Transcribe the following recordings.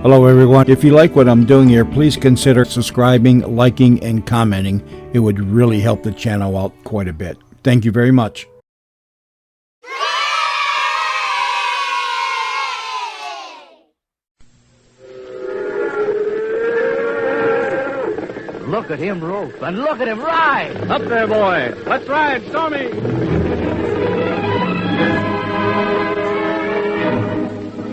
Hello, everyone. If you like what I'm doing here, please consider subscribing, liking, and commenting. It would really help the channel out quite a bit. Thank you very much. Look at him rope, and look at him ride. Up there, boy. Let's ride, Stormy.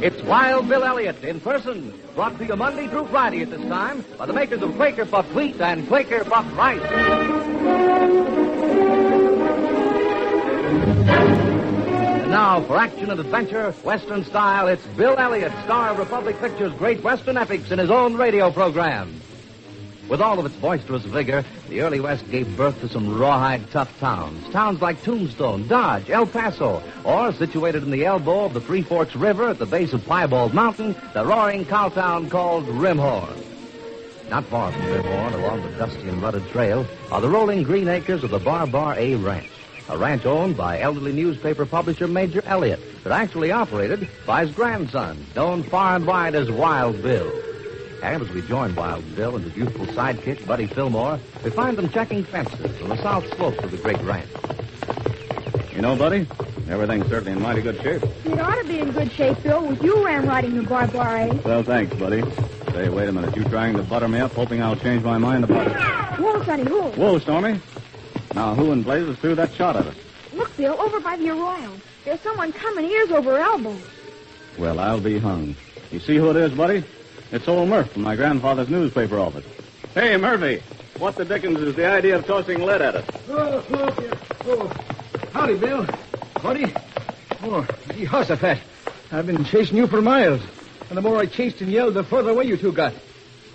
It's Wild Bill Elliot in person, brought to you Monday through Friday at this time by the makers of Quaker Puffed Wheat and Quaker Puffed Rice. And now, for action and adventure, Western style, it's Bill Elliot, star of Republic Pictures' great Western epics in his own radio program. With all of its boisterous vigor, the early West gave birth to some rawhide tough towns. Towns like Tombstone, Dodge, El Paso, or situated in the elbow of the Three Forks River at the base of Piebald Mountain, the roaring cow town called Rimhorn. Not far from Rimhorn, along the dusty and rutted trail, are the rolling green acres of the Bar A Ranch, a ranch owned by elderly newspaper publisher Major Elliot, but actually operated by his grandson, known far and wide as Wild Bill. And as we join Wild Bill and his youthful sidekick, Buddy Fillmore, we find them checking fences on the south slope of the great ranch. You know, Buddy, everything's certainly in mighty good shape. It ought to be in good shape, Bill, with you ram riding the Bar, eh? Well, thanks, Buddy. Say, wait a minute. You trying to butter me up, hoping I'll change my mind about it? Whoa, Sonny, whoa. Whoa, Stormy. Now, who in blazes threw that shot at us? Look, Bill, over by the arroyo. There's someone coming, ears over elbows. Well, I'll be hung. You see who it is, Buddy? It's old Murph from my grandfather's newspaper office. Hey, Murphy, what the dickens is the idea of tossing lead at us? Oh. Howdy, Bill. Buddy. Oh, Jehoshaphat. I've been chasing you for miles. And the more I chased and yelled, the further away you two got.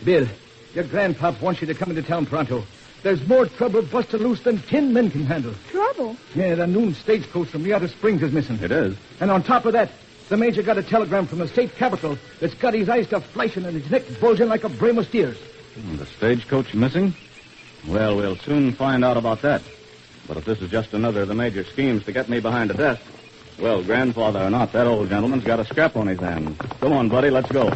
Bill, your grandpop wants you to come into town pronto. There's more trouble busted loose than 10 men can handle. Trouble? Yeah, the noon stagecoach from Riata Springs is missing. It is? And on top of that, the major got a telegram from the state capitol that's got his eyes to flashing and his neck bulging like a bray of steers. The stagecoach missing? Well, we'll soon find out about that. But if this is just another of the major schemes to get me behind a desk, well, grandfather or not, that old gentleman's got a scrap on his hands. Come on, buddy, let's go.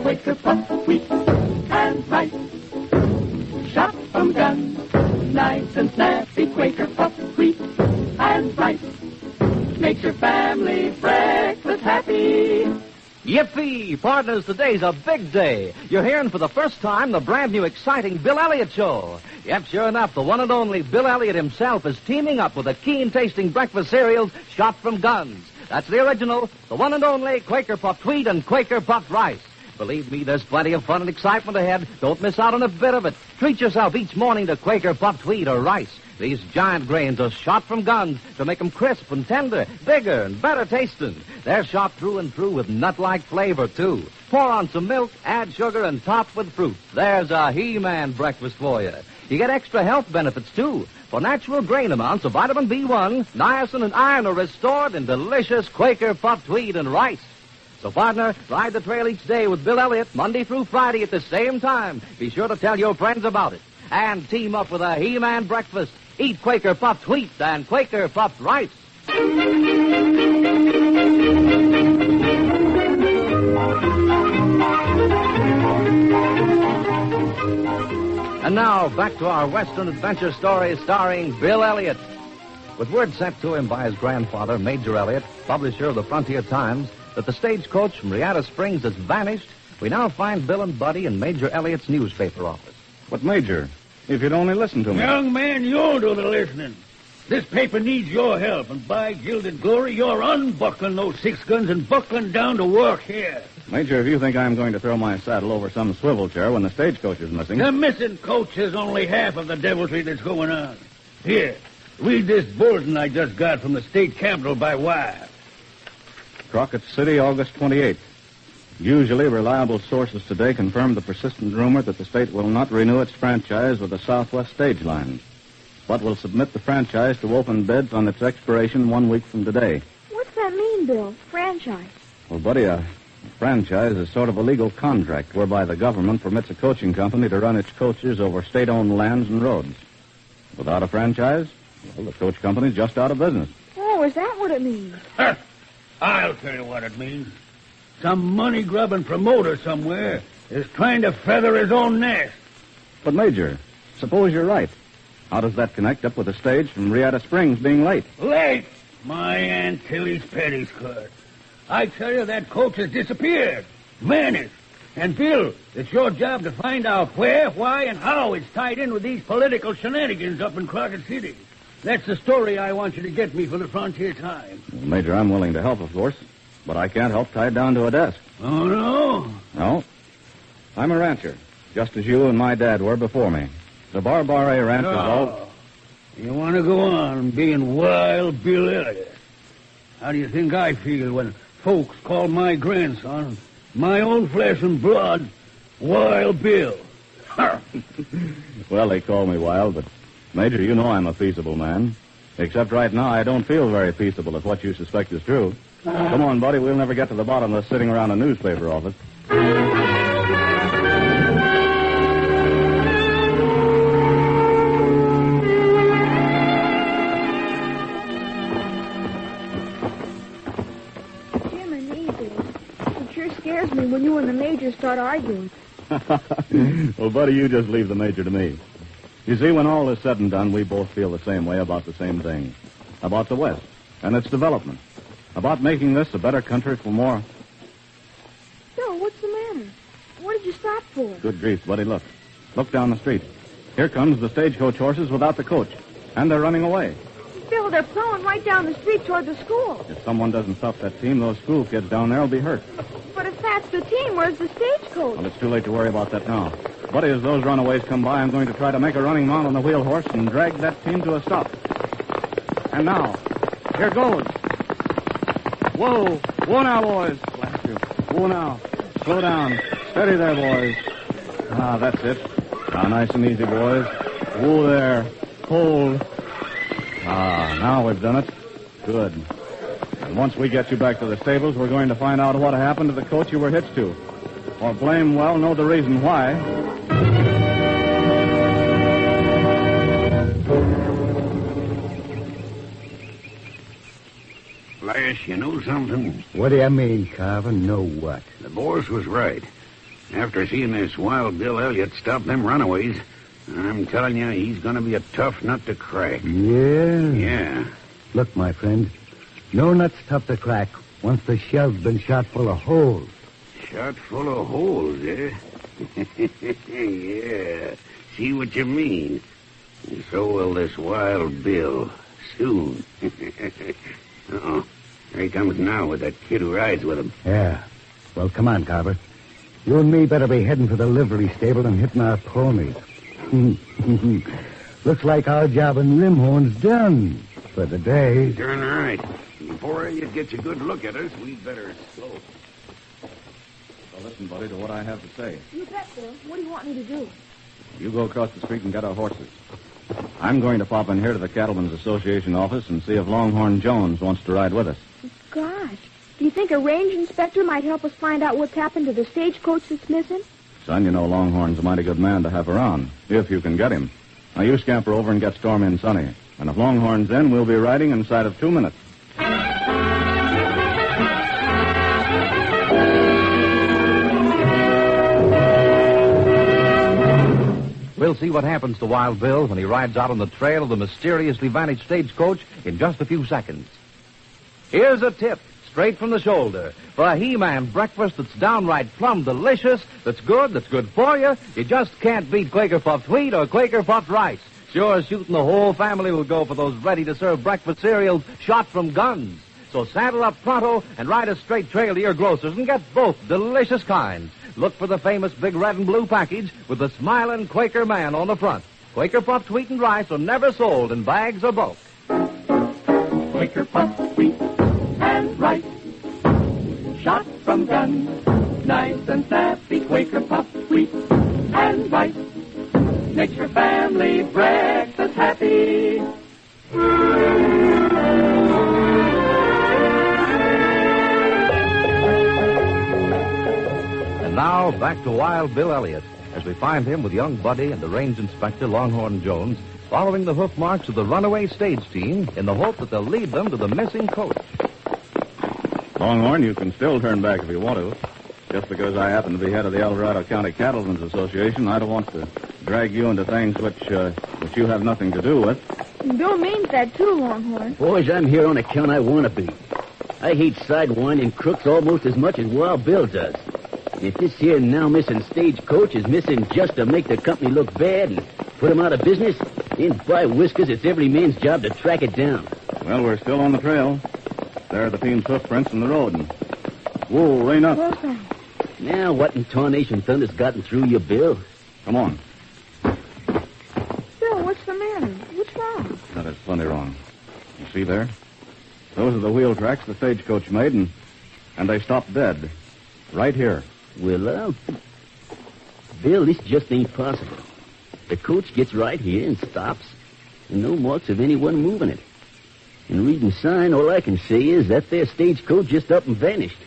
Quaker puffed wheat and rice. Shop from guns, nice and snappy. Quaker puffed wheat and rice. Makes your family breakfast happy. Yippee! Partners, today's a big day. You're hearing for the first time the brand new exciting Bill Elliot Show. Yep, sure enough, the one and only Bill Elliot himself is teaming up with the keen-tasting breakfast cereals shot from guns. That's the original, the one and only Quaker Puffed Wheat and Quaker Puffed Rice. Believe me, there's plenty of fun and excitement ahead. Don't miss out on a bit of it. Treat yourself each morning to Quaker Puffed Wheat or rice. These giant grains are shot from guns to make them crisp and tender, bigger and better tasting. They're shot through and through with nut-like flavor, too. Pour on some milk, add sugar, and top with fruit. There's a He-Man breakfast for you. You get extra health benefits, too. For natural grain amounts of vitamin B1, niacin, and iron are restored in delicious Quaker Puffed Wheat and rice. So, partner, ride the trail each day with Bill Elliot, Monday through Friday at the same time. Be sure to tell your friends about it. And team up with a He-Man breakfast. Eat Quaker Puffed Wheat and Quaker Puffed Rice. And now, back to our Western adventure story starring Bill Elliot. With word sent to him by his grandfather, Major Elliot, publisher of the Frontier Times, that the stagecoach from Riata Springs has vanished, we now find Bill and Buddy in Major Elliot's newspaper office. But, Major, if you'd only listen to me. Young man, you'll do the listening. This paper needs your help, and by gilded glory, you're unbuckling those 6 guns and buckling down to work here. Major, if you think I'm going to throw my saddle over some swivel chair when the stagecoach is missing... The missing coach is only half of the deviltry that's going on. Here, read this bulletin I just got from the state capitol by wire. Crockett City, August 28th. Usually, reliable sources today confirm the persistent rumor that the state will not renew its franchise with the Southwest Stage Line, but will submit the franchise to open bids on its expiration 1 week from today. What's that mean, Bill? Franchise? Well, buddy, a Franchise is sort of a legal contract whereby the government permits a coaching company to run its coaches over state-owned lands and roads. Without a franchise, well, the coach company's just out of business. Oh, is that what it means? I'll tell you what it means. Some money-grubbing promoter somewhere is trying to feather his own nest. But, Major, suppose you're right. How does that connect up with the stage from Riata Springs being late? Late? My Aunt Tilly's petticoat. I tell you, that coach has disappeared. Vanished. And, Bill, it's your job to find out where, why, and how it's tied in with these political shenanigans up in Crockett City. That's the story I want you to get me for the Frontier Times. Well, Major, I'm willing to help, of course, but I can't help tied down to a desk. Oh, no? No. I'm a rancher, just as you and my dad were before me. The Barbare Ranch is all... You want to go on being Wild Bill Elliot? How do you think I feel when folks call my grandson, my own flesh and blood, Wild Bill? Well, they call me wild, but, Major, you know I'm a peaceable man. Except right now, I don't feel very peaceable if what you suspect is true. Come on, buddy, we'll never get to the bottom of this sitting around a newspaper office. Scares me when you and the Major start arguing. Well, buddy, you just leave the Major to me. You see, when all is said and done, we both feel the same way about the same thing. About the West and its development. About making this a better country for more... Bill, what's the matter? What did you stop for? Good grief, buddy, look. Look down the street. Here comes the stagecoach horses without the coach. And they're running away. Bill, they're plowing right down the street toward the school. If someone doesn't stop that team, those school kids down there will be hurt. But if that's the team, where's the stagecoach? Well, it's too late to worry about that now. Buddy, as those runaways come by, I'm going to try to make a running mount on the wheel horse and drag that team to a stop. And now, here goes. Whoa. Whoa now, boys. Blast you. Whoa now. Slow down. Steady there, boys. Ah, that's it. Now, nice and easy, boys. Whoa there. Hold. Ah, now we've done it. Good. And once we get you back to the stables, we're going to find out what happened to the coach you were hitched to. Or blame well know the reason why. Flash, you know something? What do you mean, Carver? Know what? The boss was right. After seeing this Wild Bill Elliot stop them runaways, I'm telling you, he's going to be a tough nut to crack. Yeah? Yeah. Look, my friend, no nut's tough to crack once the shell's been shot full of holes. Shot full of holes, eh? Yeah. See what you mean. And so will this Wild Bill. Soon. Uh-oh. Here he comes now with that kid who rides with him. Yeah. Well, come on, Carver. You and me better be heading for the livery stable and hitting our ponies. Looks like our job in Limhorn's done for the day. Darn right. Before Elliot gets a good look at us, we'd better slow. Well, listen, buddy, to what I have to say. You bet, Bill. What do you want me to do? You go across the street and get our horses. I'm going to pop in here to the Cattlemen's Association office and see if Longhorn Jones wants to ride with us. Gosh. Do you think a range inspector might help us find out what's happened to the stagecoach that's missing? Son, you know Longhorn's a mighty good man to have around, if you can get him. Now, you scamper over and get Storm in, Sonny. And if Longhorn's in, we'll be riding inside of 2 minutes. We'll see what happens to Wild Bill when he rides out on the trail of the mysteriously vanished stagecoach in just a few seconds. Here's a tip, straight from the shoulder, for a He-Man breakfast that's downright plumb delicious, that's good for you. You just can't beat Quaker Puffed Wheat or Quaker Puffed Rice. Sure as shooting, the whole family will go for those ready-to-serve breakfast cereals shot from guns. So saddle up pronto and ride a straight trail to your grocer's and get both delicious kinds. Look for the famous big red and blue package with the smiling Quaker man on the front. Quaker Puffed Wheat and Rice are never sold in bags or bulk. Quaker Puffed Wheat and Rice, shot from guns, nice and snappy. Quaker Puffed Wheat and Rice makes your family breakfast happy. now back to Wild Bill Elliot as we find him with young Buddy and the range inspector Longhorn Jones following the hoof marks of the runaway stage team in the hope that they'll lead them to the missing coach. Longhorn, you can still turn back if you want to. Just because I happen to be head of the El Dorado County Cattlemen's Association, I don't want to drag you into things which you have nothing to do with. Bill means that too, Longhorn. Boys, I'm here on account I want to be. I hate sidewinding crooks almost as much as Wild Bill does. If this here now missing stagecoach is missing just to make the company look bad and put him out of business, then by whiskers, it's every man's job to track it down. Well, we're still on the trail. There are the team's hoofprints in the road. And whoa, rein up. Now, what in tarnation thunder's gotten through you, Bill? Come on. Bill, what's the matter? What's wrong? That is plenty wrong. You see there? Those are the wheel tracks the stagecoach made, and they stopped dead. Right here. Well, Bill, this just ain't possible. The coach gets right here and stops, and no marks of anyone moving it. And reading sign, all I can say is that there stagecoach just up and vanished.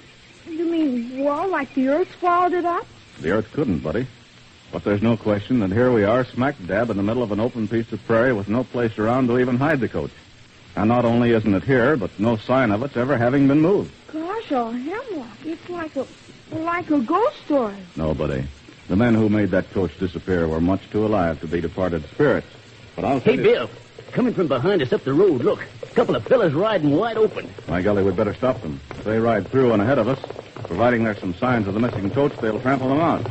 You mean, well, like the earth swallowed it up? The earth couldn't, buddy. But there's no question that here we are, smack dab in the middle of an open piece of prairie with no place around to even hide the coach. And not only isn't it here, but no sign of it's ever having been moved. Gosh, all hemlock. It's like a ghost story. No, buddy. The men who made that coach disappear were much too alive to be departed spirits. But I'll tell Hey, Bill, coming from behind us up the road, look. A couple of fellas riding wide open. My golly, we'd better stop them. If they ride through and ahead of us, providing there's some signs of the missing coach, they'll trample them out.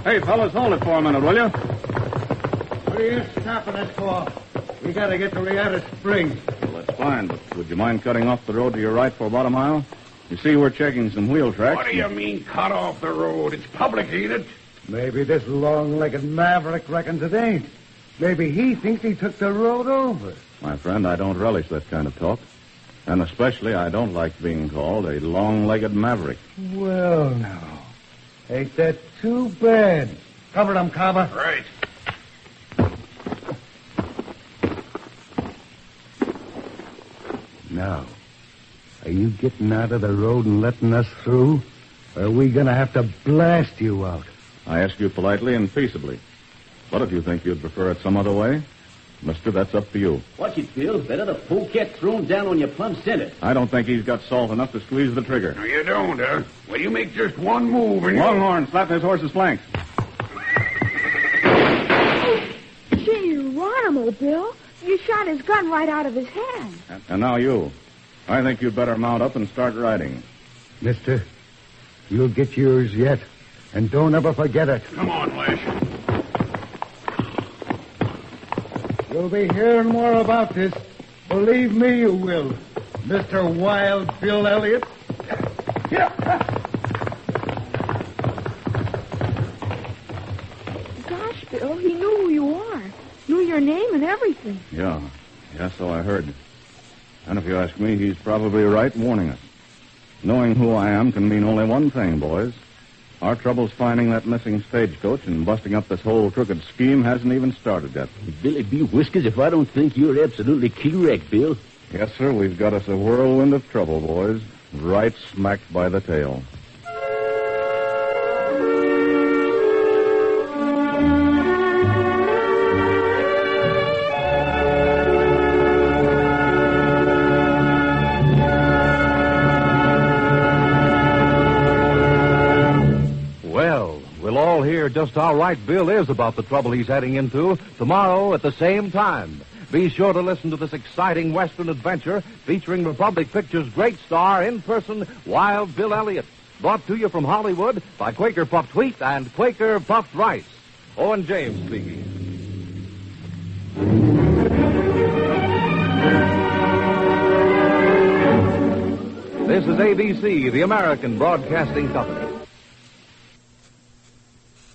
Hey, fellas, hold it for a minute, will you? What are you stopping us for? We gotta get to Riata Springs. Well, that's fine, but would you mind cutting off the road to your right for about a mile? You see, we're checking some wheel tracks. What do you mean, cut off the road? It's public, ain't it? Maybe this long-legged maverick reckons it ain't. Maybe he thinks he took the road over. My friend, I don't relish that kind of talk. And especially, I don't like being called a long-legged maverick. Well, now, ain't that too bad? Cover them, Carver. Right. Now, are you getting out of the road and letting us through? Or are we going to have to blast you out? I ask you politely and peaceably. But if you think you'd prefer it some other way, mister, that's up to you. Watch it, Bill. Better the polecat thrown down on your plumb center. I don't think he's got salt enough to squeeze the trigger. No, you don't, huh? Well, you make just one move and Longhorn, slap his horse's flanks. Geronimo, Bill. You shot his gun right out of his hand. And now you. I think you'd better mount up and start riding. Mister, you'll get yours yet. And don't ever forget it. Come on, Lash. You'll be hearing more about this. Believe me, you will. Mr. Wild Bill Elliot. Gosh, Bill, he knew who you are. Knew your name and everything. Yeah, so I heard. And if you ask me, he's probably right warning us. Knowing who I am can mean only one thing, boys. Our troubles finding that missing stagecoach and busting up this whole crooked scheme hasn't even started yet. Billy B. Whiskers, if I don't think you're absolutely correct, Bill. Yes, sir, we've got us a whirlwind of trouble, boys. Right smack by the tail. Just how right Bill is about the trouble he's heading into tomorrow at the same time. Be sure to listen to this exciting Western adventure featuring Republic Pictures' great star in person, Wild Bill Elliot. Brought to you from Hollywood by Quaker Puffed Wheat and Quaker Puffed Rice. Owen James speaking. This is ABC, the American Broadcasting Company.